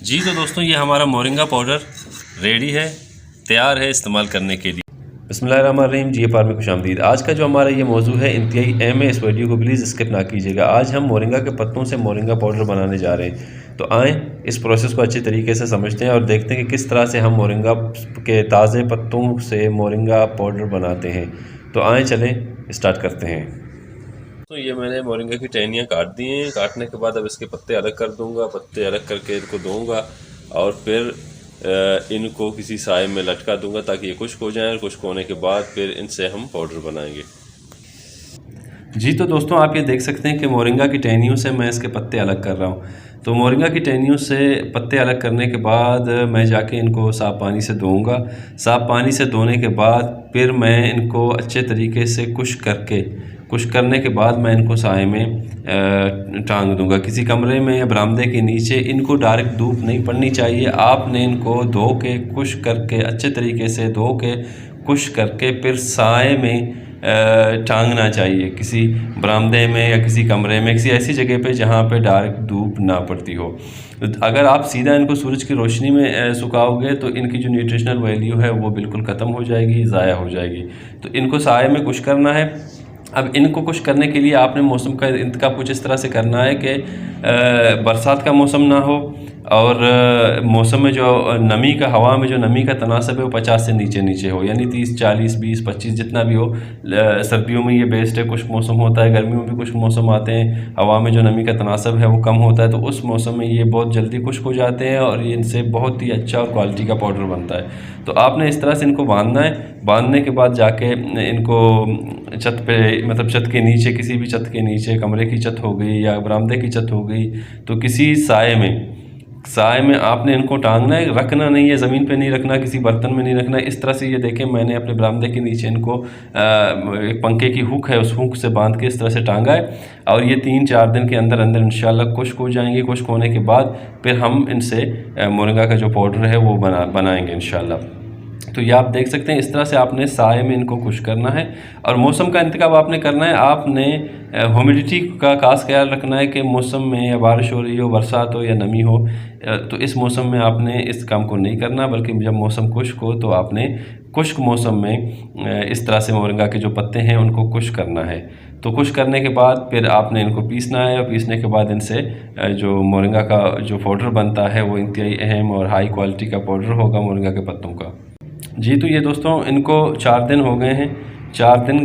जी तो दोस्तों, ये हमारा मोरिंगा पाउडर रेडी है, तैयार है इस्तेमाल करने के लिए। बिस्मिल्लाहिर्रहमानिर्रहीम। जी फार्म में खुशामदीद। आज का जो हमारा ये मौजू है इंतहाई अहम है, इस वीडियो को प्लीज़ स्किप ना कीजिएगा। आज हम मोरिंगा के पत्तों से मोरिंगा पाउडर बनाने जा रहे हैं। तो आएँ इस प्रोसेस को अच्छे तरीके से समझते हैं और देखते हैं कि किस तरह से हम मोरिंगा के ताज़े पत्तों से मोरिंगा पाउडर बनाते हैं। तो आएँ चलें स्टार्ट करते हैं। तो ये मैंने मोरिंगा की टहनियाँ काट दी हैं। काटने के बाद अब इसके पत्ते अलग कर दूंगा, पत्ते अलग करके इनको दूंगा और फिर इनको किसी साए में लटका दूंगा ताकि ये खुश्क हो जाएं। और खुश्क होने के बाद फिर इनसे हम पाउडर बनाएंगे। जी तो दोस्तों, आप ये देख सकते हैं कि मोरिंगा की टहनियों से मैं इसके पत्ते अलग कर रहा हूँ। तो मोरिंगा की टहनियों से पत्ते अलग करने के बाद मैं जाके इनको साफ़ पानी से धोऊंगा। साफ़ पानी से धोने के बाद फिर मैं इनको अच्छे तरीके से खुश्क करने के बाद मैं इनको साए में टांग दूंगा किसी कमरे में या बरामदे के नीचे। इनको डायरेक्ट धूप नहीं पड़नी चाहिए। आपने इनको धो के खुश्क करके अच्छे तरीके से धो के खुश्क करके फिर साए में टांगना चाहिए किसी बरामदे में या किसी कमरे में, किसी ऐसी जगह पे जहाँ पे डायरेक्ट धूप ना पड़ती हो। अगर आप सीधा इनको सूरज की रोशनी में सुखाओगे तो इनकी जो न्यूट्रिशनल वैल्यू है वो बिल्कुल ख़त्म हो जाएगी, ज़ाया हो जाएगी। तो इनको साए में खुश्क करना है। अब इनको खुश्क करने के लिए आपने मौसम का इंतखाब कुछ इस तरह से करना है कि बरसात का मौसम ना हो और मौसम में जो नमी का, हवा में जो नमी का तनासब है वो 50 से नीचे हो, यानी 30, 40, 20, 25 जितना भी हो। सर्दियों में ये बेस्ट है, खुश्क मौसम होता है। गर्मियों में भी खुश्क मौसम आते हैं, हवा में जो नमी का तनासब है वो कम होता है। तो उस मौसम में ये बहुत जल्दी खुश्क हो जाते हैं और ये इनसे बहुत ही अच्छा और क्वालिटी का पाउडर बनता है। तो आपने इस तरह से इनको बांधना है। बांधने के बाद जाके इनको छत पे, मतलब छत के नीचे, किसी भी छत के नीचे, कमरे की छत हो गई या बरामदे की छत हो गई, तो किसी साए में आपने इनको टांगना है। रखना नहीं है, ज़मीन पे नहीं रखना, किसी बर्तन में नहीं रखना है। इस तरह से ये देखें, मैंने अपने बरामदे के नीचे इनको एक पंखे की हुक है, उस हुक से बांध के इस तरह से टांगा है। और ये 3-4 दिन के अंदर अंदर इंशाल्लाह खुश्क हो जाएंगे। खुश्क होने के बाद फिर हम इनसे मोरिंगा का जो पाउडर है वो बनाएंगे इंशाल्लाह। तो ये आप देख सकते हैं, इस तरह से आपने साए में इनको खुश्क करना है। और मौसम का इंतखाब आपने करना है। आपने ह्यूमिडिटी का खास ख्याल रखना है कि मौसम में या बारिश हो रही हो, बरसात हो या नमी हो, तो इस मौसम में आपने इस काम को नहीं करना, बल्कि जब मौसम खुश्क हो तो आपने खुश्क मौसम में इस तरह से मोरिंगा के जो पत्ते हैं उनको खुश्क करना है। तो खुश्क करने के बाद फिर आपने इनको पीसना है और पीसने के बाद इनसे जो मोरिंगा का जो पाउडर बनता है वो इंतहाई अहम और हाई क्वालिटी का पाउडर होगा मोरिंगा के पत्तों का। जी तो ये दोस्तों, इनको 4 दिन हो गए हैं। 4 दिन,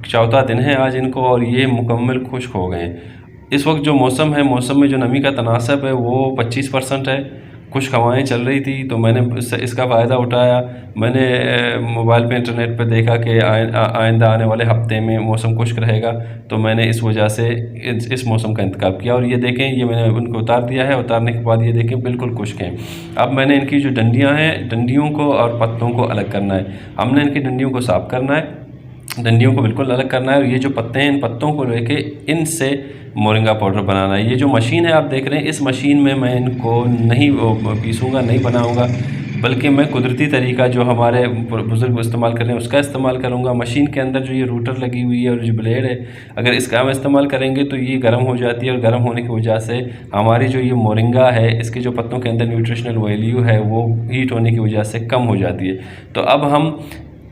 चौथा दिन है आज इनको, और ये मुकम्मल खुश्क हो गए हैं। इस वक्त जो मौसम है, मौसम में जो नमी का तनासब है वो 25% है। खुश्क हवाएँ चल रही थी तो मैंने इसका फ़ायदा उठाया। मैंने मोबाइल पे, इंटरनेट पे देखा कि आइंदा आने वाले हफ्ते में मौसम खुश्क रहेगा, तो मैंने इस वजह से इस मौसम का इंतखाब किया। और ये देखें, ये मैंने उनको उतार दिया है। उतारने के बाद ये देखें बिल्कुल खुश्क हैं। अब मैंने इनकी जो डंडियाँ हैं, डंडियों को और पत्तों को अलग करना है। हमने इनकी डंडियों को साफ़ करना है, डंडियों को बिल्कुल अलग करना है। और ये जो पत्ते हैं, इन पत्तों को लेके इनसे मोरिंगा पाउडर बनाना है। ये जो मशीन है आप देख रहे हैं, इस मशीन में मैं इनको नहीं पीसूँगा, नहीं बनाऊँगा, बल्कि मैं कुदरती तरीका जो हमारे बुज़ुर्ग इस्तेमाल कर रहे हैं उसका इस्तेमाल करूँगा। मशीन के अंदर जो ये रूटर लगी हुई है और जो ब्लेड है, अगर इसका हम इस्तेमाल करेंगे तो ये गर्म हो जाती है, और गर्म होने की वजह से हमारी जो ये मोरिंगा है, इसके जो पत्तों के अंदर न्यूट्रिशनल वैल्यू है वो हीट होने की वजह से कम हो जाती है। तो अब हम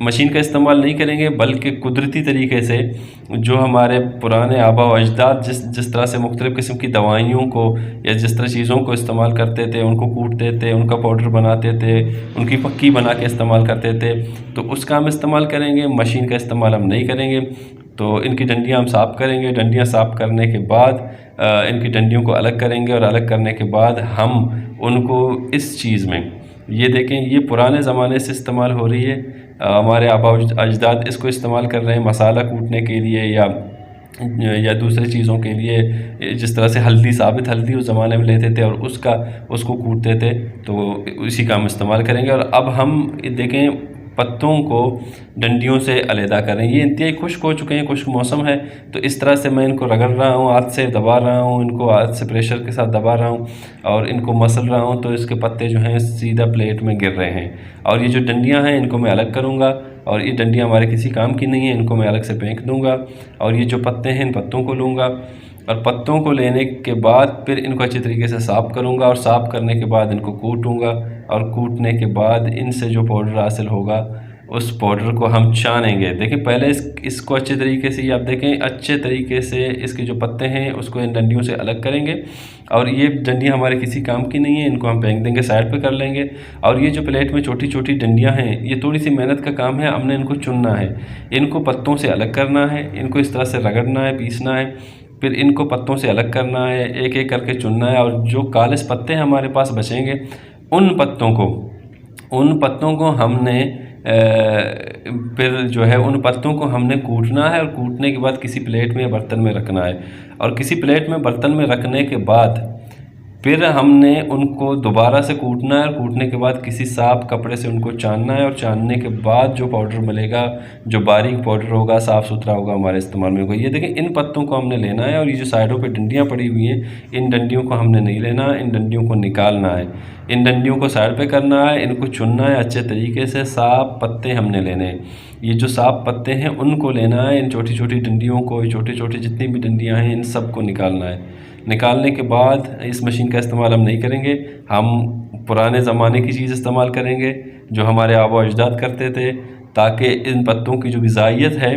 मशीन का इस्तेमाल नहीं करेंगे, बल्कि कुदरती तरीके से जो हमारे पुराने आबा व अजदाद जिस तरह से मुख्तलिफ़ किस्म की दवाइयों को या जिस तरह चीज़ों को इस्तेमाल करते थे, उनको कूटते थे, उनका पाउडर बनाते थे, उनकी पक्की बना के इस्तेमाल करते थे, तो उसका हम इस्तेमाल करेंगे। मशीन का इस्तेमाल हम नहीं करेंगे। तो इनकी डंडियाँ हम साफ़ करेंगे। डंडियाँ साफ़ करने के बाद इनकी डंडियों को अलग करेंगे, और अलग करने के बाद हम उनको इस चीज़ में, ये देखें, ये पुराने ज़माने से इस्तेमाल हो रही है। हमारे आबा अजदाद इसको इस्तेमाल कर रहे हैं मसाला कूटने के लिए या दूसरे चीज़ों के लिए। जिस तरह से हल्दी, साबित हल्दी उस ज़माने में लेते थे और उसको कूटते थे, तो उसी का हम इस्तेमाल करेंगे। और अब हम देखें, पत्तों को डंडियों से अलहदा करें। ये इंतहाई खुश्क हो चुके हैं, खुश्क मौसम है, तो इस तरह से मैं इनको रगड़ रहा हूँ, हाथ से दबा रहा हूँ, इनको हाथ से प्रेशर के साथ दबा रहा हूँ और इनको मसल रहा हूँ, तो इसके पत्ते जो हैं सीधा प्लेट में गिर रहे हैं। और ये जो डंडियाँ हैं इनको मैं अलग करूँगा, और ये डंडियाँ हमारे किसी काम की नहीं है, इनको मैं अलग से फेंक दूँगा। और ये जो पत्ते हैं, इन पत्तों को लूँगा, और पत्तों को लेने के बाद फिर इनको अच्छी तरीके से साफ़ करूँगा और साफ़ करने के बाद इनको कूटूँगा और कूटने के बाद इनसे जो पाउडर हासिल होगा उस पाउडर को हम छानेंगे। देखिए पहले इसको अच्छे तरीके से, ये आप देखें अच्छे तरीके से इसके जो पत्ते हैं उसको इन डंडियों से अलग करेंगे और ये डंडियाँ हमारे किसी काम की नहीं है, इनको हम फेंक देंगे, साइड पे कर लेंगे। और ये जो प्लेट में छोटी छोटी डंडियाँ हैं ये थोड़ी सी मेहनत का काम है, हमने इनको चुनना है, इनको पत्तों से अलग करना है, इनको इस तरह से रगड़ना है, पीसना है, फिर इनको पत्तों से अलग करना है, एक एक करके चुनना है। और जो काले पत्ते हमारे पास बचेंगे उन पत्तों को हमने फिर जो है उन पत्तों को हमने कूटना है और कूटने के बाद किसी प्लेट में या बर्तन में रखना है। और किसी प्लेट में बर्तन में रखने के बाद फिर हमने उनको दोबारा से कूटना है और कूटने के बाद किसी साफ़ कपड़े से उनको छानना है और छानने के बाद जो पाउडर मिलेगा, जो बारीक पाउडर होगा, साफ़ सुथरा होगा, हमारे इस्तेमाल में होगा। ये देखें इन पत्तों को हमने लेना है और ये जो साइडों पे डंडियाँ पड़ी हुई हैं इन डंडियों को हमने नहीं लेना, इन डंडियों को निकालना है, इन डंडियों को साइड पे करना है, इनको चुनना है अच्छे तरीके से। साफ़ पत्ते हमने लेने हैं, ये जो साफ़ पत्ते हैं उनको लेना है, इन छोटी छोटी डंडियों को, छोटे छोटे जितनी भी डंडियाँ हैं इन सब को निकालना है। निकालने के बाद इस मशीन का इस्तेमाल हम नहीं करेंगे, हम पुराने ज़माने की चीज़ इस्तेमाल करेंगे जो हमारे आबा अजदाद करते थे, ताकि इन पत्तों की जो ग़िज़ाइयत है,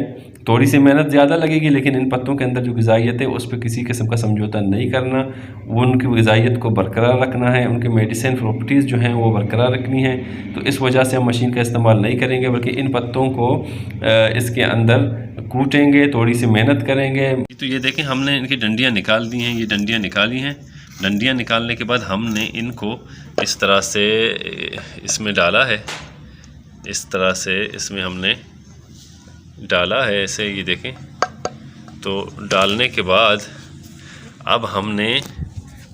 थोड़ी सी मेहनत ज़्यादा लगेगी लेकिन इन पत्तों के अंदर जो ग़िज़ाइयत है उस पर किसी किस्म का समझौता नहीं करना, वो उनकी ग़िज़ाइयत को बरकरार रखना है, उनके मेडिसिन प्रॉपर्टीज़ जो हैं वो बरकरार रखनी है। तो इस वजह से हम मशीन का इस्तेमाल नहीं करेंगे बल्कि इन पत्तों को इसके अंदर कूटेंगे, थोड़ी सी मेहनत करेंगे। तो ये देखें हमने इनकी डंडियाँ निकाल दी हैं, ये डंडियाँ निकाली हैं। डंडियाँ निकालने के बाद हमने इनको इस तरह से इसमें डाला है, इस तरह से इसमें हमने डाला है ऐसे, ये देखें। तो डालने के बाद अब हमने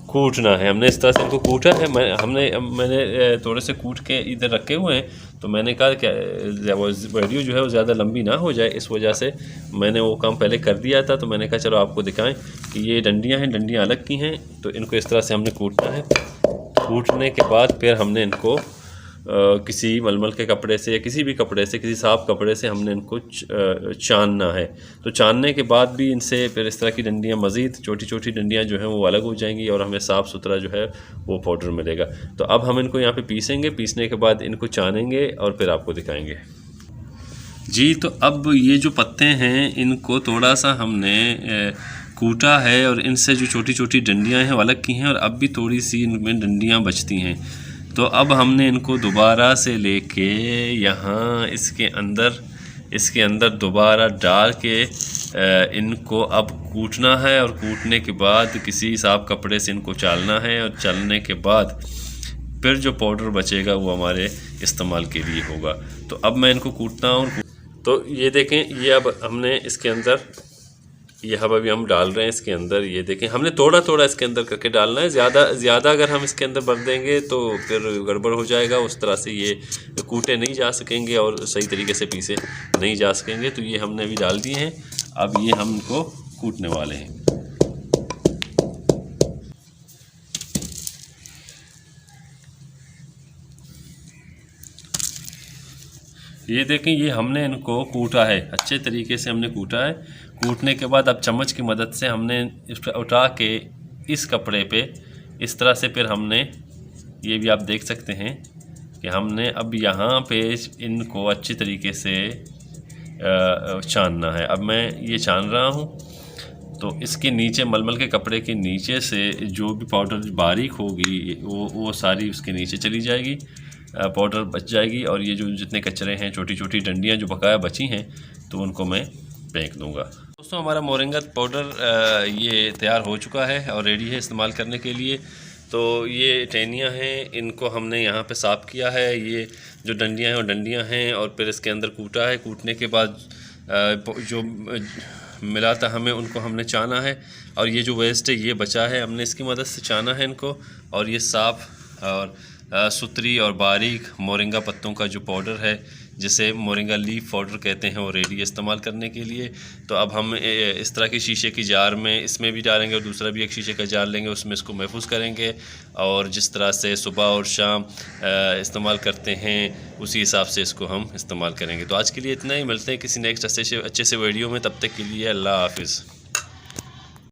कूटना है, हमने इस तरह से इनको कूटा है। मैंने थोड़े से कूट के इधर रखे हुए हैं, तो मैंने कहा कि वीडियो जो है वो ज़्यादा लंबी ना हो जाए, इस वजह से मैंने वो काम पहले कर दिया था। तो मैंने कहा चलो आपको दिखाएं कि ये डंडियां हैं, डंडियां अलग की हैं, तो इनको इस तरह से हमने कूटना है। कूटने के बाद फिर हमने इनको किसी मलमल के कपड़े से या किसी भी कपड़े से, किसी साफ़ कपड़े से हमने इनको छानना है। तो छानने के बाद भी इनसे फिर इस तरह की डंडियाँ, मज़ीद छोटी छोटी डंडियाँ जो हैं वो अलग हो जाएंगी और हमें साफ़ सुथरा जो है वो पाउडर मिलेगा। तो अब हम इनको यहाँ पे पीसेंगे, पीसने के बाद इनको छानेंगे और फिर आपको दिखाएंगे जी। तो अब ये जो पत्ते हैं इनको थोड़ा सा हमने कूटा है और इनसे जो छोटी छोटी डंडियाँ हैं वो अलग की हैं और अब भी थोड़ी सी इनमें डंडियाँ बचती हैं। तो अब हमने इनको दोबारा से लेके यहाँ इसके अंदर दोबारा डाल के इनको अब कूटना है और कूटने के बाद किसी साफ़ कपड़े से इनको चालना है और चलने के बाद फिर जो पाउडर बचेगा वो हमारे इस्तेमाल के लिए होगा। तो अब मैं इनको कूटता हूँ। तो ये देखें, ये अब हमने इसके अंदर, ये अभी हम डाल रहे हैं इसके अंदर। ये देखें हमने थोड़ा थोड़ा इसके अंदर करके डालना है, ज़्यादा अगर हम इसके अंदर भर देंगे तो फिर गड़बड़ हो जाएगा, उस तरह से ये कूटे नहीं जा सकेंगे और सही तरीके से पीसे नहीं जा सकेंगे। तो ये हमने अभी डाल दिए हैं, अब ये हम इनको कूटने वाले हैं। ये देखें, ये हमने इनको कूटा है, अच्छे तरीके से हमने कूटा है। कूटने के बाद अब चम्मच की मदद से हमने उठा के इस कपड़े पे इस तरह से फिर हमने, ये भी आप देख सकते हैं कि हमने अब यहाँ पे इनको अच्छी तरीके से छानना है। अब मैं ये छान रहा हूँ, तो इसके नीचे मलमल के कपड़े के नीचे से जो भी पाउडर बारीक होगी वो सारी उसके नीचे चली जाएगी, पाउडर बच जाएगी। और ये जो जितने कचरे हैं, छोटी छोटी डंडियाँ जो बकाया बची हैं, तो उनको मैं फेंक दूंगा। दोस्तों हमारा मोरिंगा पाउडर ये तैयार हो चुका है और रेडी है इस्तेमाल करने के लिए। तो ये टहनियाँ हैं, इनको हमने यहाँ पे साफ़ किया है। ये जो डंडियाँ हैं वो डंडियाँ हैं और फिर इसके अंदर कूटा है। कूटने के बाद जो मिला था हमें, उनको हमने छाना है और ये जो वेस्ट है ये बचा है, हमने इसकी मदद से छाना है इनको। और ये साफ़ और सुथरी और बारीक मोरिंगा पत्तों का जो पाउडर है, जिसे मोरिंगा लीफ पाउडर कहते हैं, वो रेडी इस्तेमाल करने के लिए। तो अब हम इस तरह की शीशे की जार में इसमें भी डालेंगे और दूसरा भी एक शीशे का जार लेंगे, उसमें इसको महफूज करेंगे और जिस तरह से सुबह और शाम इस्तेमाल करते हैं उसी हिसाब से इसको हम इस्तेमाल करेंगे। तो आज के लिए इतना ही, मिलते हैं किसी नेक्स्ट अच्छे से वीडियो में। तब तक के लिए अल्लाह हाफिज़।